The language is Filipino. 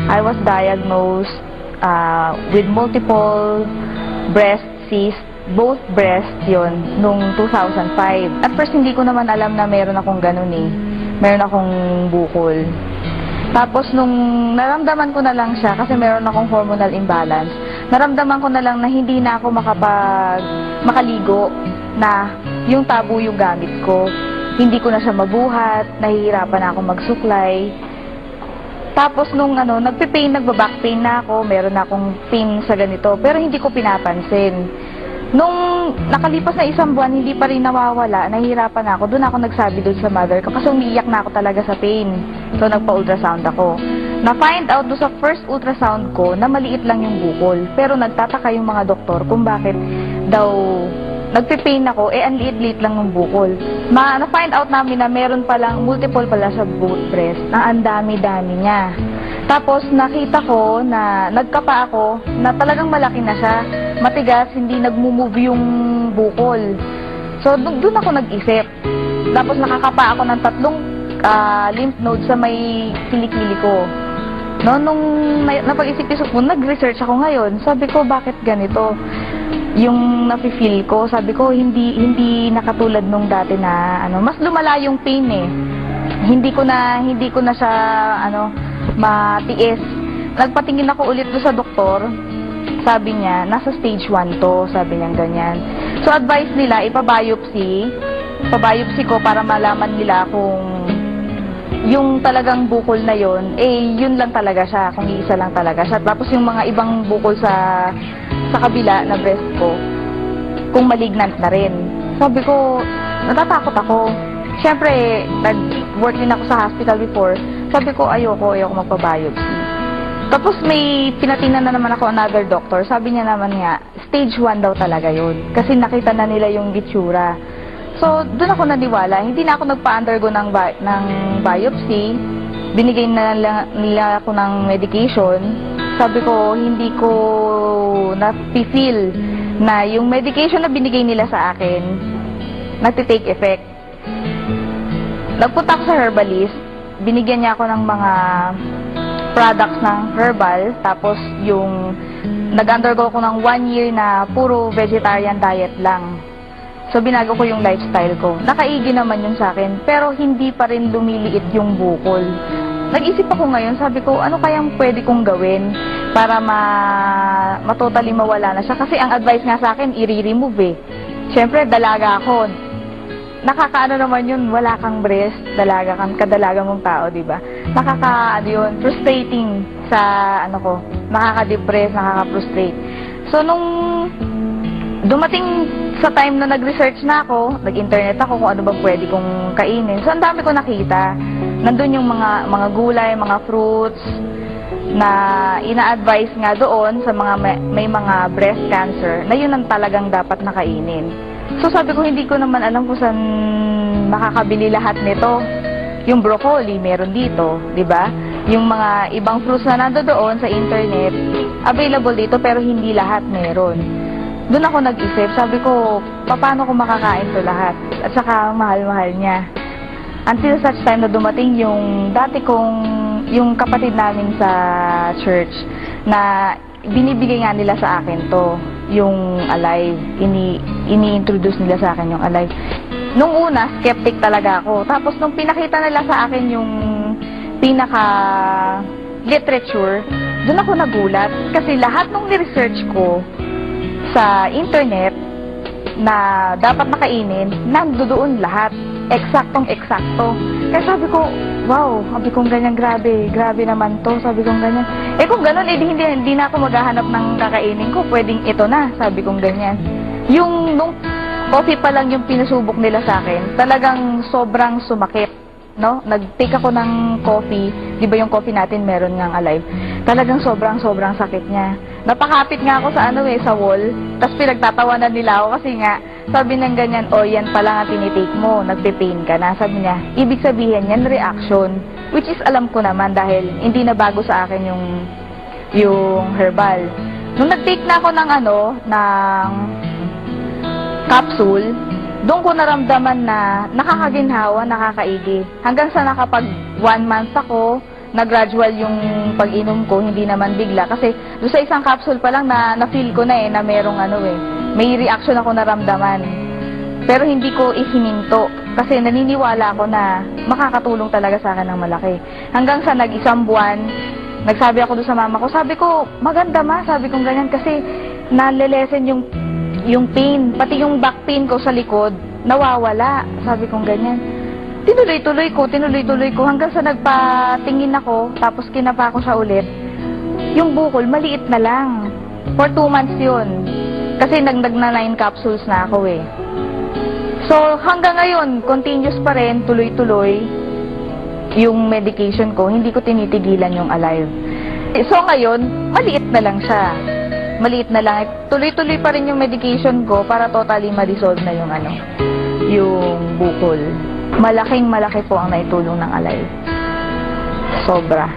I was diagnosed with multiple breast cysts, both breast yon nung 2005. At first, hindi ko naman alam na meron akong ganun eh. Meron akong bukol. Tapos, nung naramdaman ko na lang siya, kasi meron akong hormonal imbalance, naramdaman ko na lang na hindi na ako makaligo, na yung tabo yung gamit ko. Hindi ko na siya mabuhat, nahihirapan na ako magsuklay. Tapos nung nagbaback pain na ako, meron na akong pain sa ganito, pero hindi ko pinapansin. Nung nakalipas na 1 buwan, hindi pa rin nawawala, nahihirapan na ako. Doon ako nagsabi doon sa mother ko kasi umiiyak na ako talaga sa pain. So nagpa-ultrasound ako. Na-find out doon sa first ultrasound ko na maliit lang yung bukol. Pero nagtataka yung mga doktor kung bakit daw nagpe-pain ako, ang liit-liit lang ng bukol. Na-find out namin na meron palang multiple pala sa both breast, na ang dami-dami niya. Tapos nakita ko na nagkapa ako, na talagang malaki na siya, matigas, hindi nagmo-move yung bukol. So doon ako nag-isip. Tapos nakakapa ako ng 3 lymph nodes sa may kilikili ko. No, nung napag-isip-isip ko, nag-research ako ngayon. Sabi ko, bakit ganito? Yung nafe-feel ko, sabi ko, hindi nakatulad nung dati na, mas lumala yung pain eh. Hindi ko na siya, matiis. Nagpatingin ako ulit doon sa doktor. Sabi niya, nasa stage 1 to, sabi niya ganyan. So, advice nila, ipa-biopsy ko para malaman nila kung yung talagang bukol na yon, yun lang talaga siya, kung isa lang talaga siya. Tapos yung mga ibang bukol sa kabila na breast ko, kung malignant na rin. Sabi ko, natatakot ako. Siyempre, nag-work din ako sa hospital before. Sabi ko, ayoko magpa-biopsy. Tapos may pinatingnan na naman ako another doctor. Sabi niya naman nga, stage 1 daw talaga yun. Kasi nakita na nila yung itsura. So, doon ako naniwala. Hindi na ako nagpa-undergo ng biopsy. Binigay na nila ako ng medication. Sabi ko, hindi ko na-feel na yung medication na binigay nila sa akin, nagtitake effect. Nagpunta ako sa herbalist. Binigyan niya ako ng mga products ng herbal. Tapos, nag-undergo ko ng 1 year na puro vegetarian diet lang. So, binago ko yung lifestyle ko. Nakaigi naman yun sa akin, pero hindi pa rin lumiliit yung bukol. Nag-isip ako ngayon, sabi ko, ano kayang pwede kong gawin para totally mawala na siya? Kasi ang advice nga sa akin, i-remove eh. Siyempre, dalaga ako. Nakakaano naman yun, wala kang breast, kadalaga mong tao, di ba? Yun, frustrating sa, nakaka-depress, nakaka-frustrate. So, nung dumating sa time na nag-research na ako, nag-internet ako kung ano bang pwede kong kainin. So, ang dami ko nakita. Nandun yung mga gulay, mga fruits, na ina-advise nga doon sa mga may mga breast cancer, na yun ang talagang dapat nakainin. So, sabi ko, hindi ko naman alam kung saan makakabili lahat nito. Yung broccoli, meron dito, di ba? Yung mga ibang fruits na nandoon sa internet, available dito, pero hindi lahat meron. Doon ako nag-isip, sabi ko, paano ko makakain to lahat? At saka, mahal-mahal niya. Until such time na dumating yung yung kapatid namin sa church, na binibigay nga nila sa akin to, yung Alive. Ini-introduce nila sa akin yung Alive. Nung una, skeptic talaga ako. Tapos, nung pinakita nila sa akin yung pinaka-literature, doon ako nagulat. Kasi lahat nung ni-research ko sa internet na dapat makainin, nandoon lahat. Eksaktong-eksakto. Kaya sabi ko, wow, sabi kong ganyan, grabe naman to, sabi kong ganyan. Kung gano'n, hindi na ako maghahanap ng kakainin ko, pwedeng ito na, sabi kong ganyan. Nung coffee pa lang yung pinasubok nila sa akin, talagang sobrang sumakit, no? Nag-take ako ng coffee, di ba yung coffee natin meron ngang Alive? Talagang sobrang sakit niya. Napakapit nga ako sa sa wall, tapos pinagtatawanan nila ako kasi nga, sabi ng ganyan, yan pala nga tinitake mo, nagpe-pain ka na. Sabi niya, ibig sabihin yan, reaction. Which is alam ko naman dahil hindi na bago sa akin yung herbal. Nung nag-take na ako ng capsule, doon ko naramdaman na nakakaginhawa, nakakaigi. Hanggang sa nakapag 1 month ako, na-gradual yung pag-inom ko, hindi naman bigla. Kasi doon sa isang capsule pa lang na-feel ko na na merong may reaction ako naramdaman. Pero hindi ko ihininto kasi naniniwala ako na makakatulong talaga sa akin ng malaki. Hanggang sa nag-isang buwan, nagsabi ako doon sa mama ko, sabi ko, maganda ma, sabi ko ganyan kasi nalelesen yung pain, pati yung back pain ko sa likod, nawawala, sabi ko ganyan. Tinuloy-tuloy ko hanggang sa nagpatingin ako, tapos kinapa ko siya ulit. Yung bukol, maliit na lang. For 2 months yun. Kasi nagdag na 9 capsules na ako eh. So, hanggang ngayon, continuous pa rin, tuloy-tuloy yung medication ko. Hindi ko tinitigilan yung Alive. So, ngayon, maliit na lang siya. Maliit na lang. Tuloy-tuloy pa rin yung medication ko para totally ma-dissolve na yung bukol. Malaking malaki po ang naitulong ng Alive. Sobra.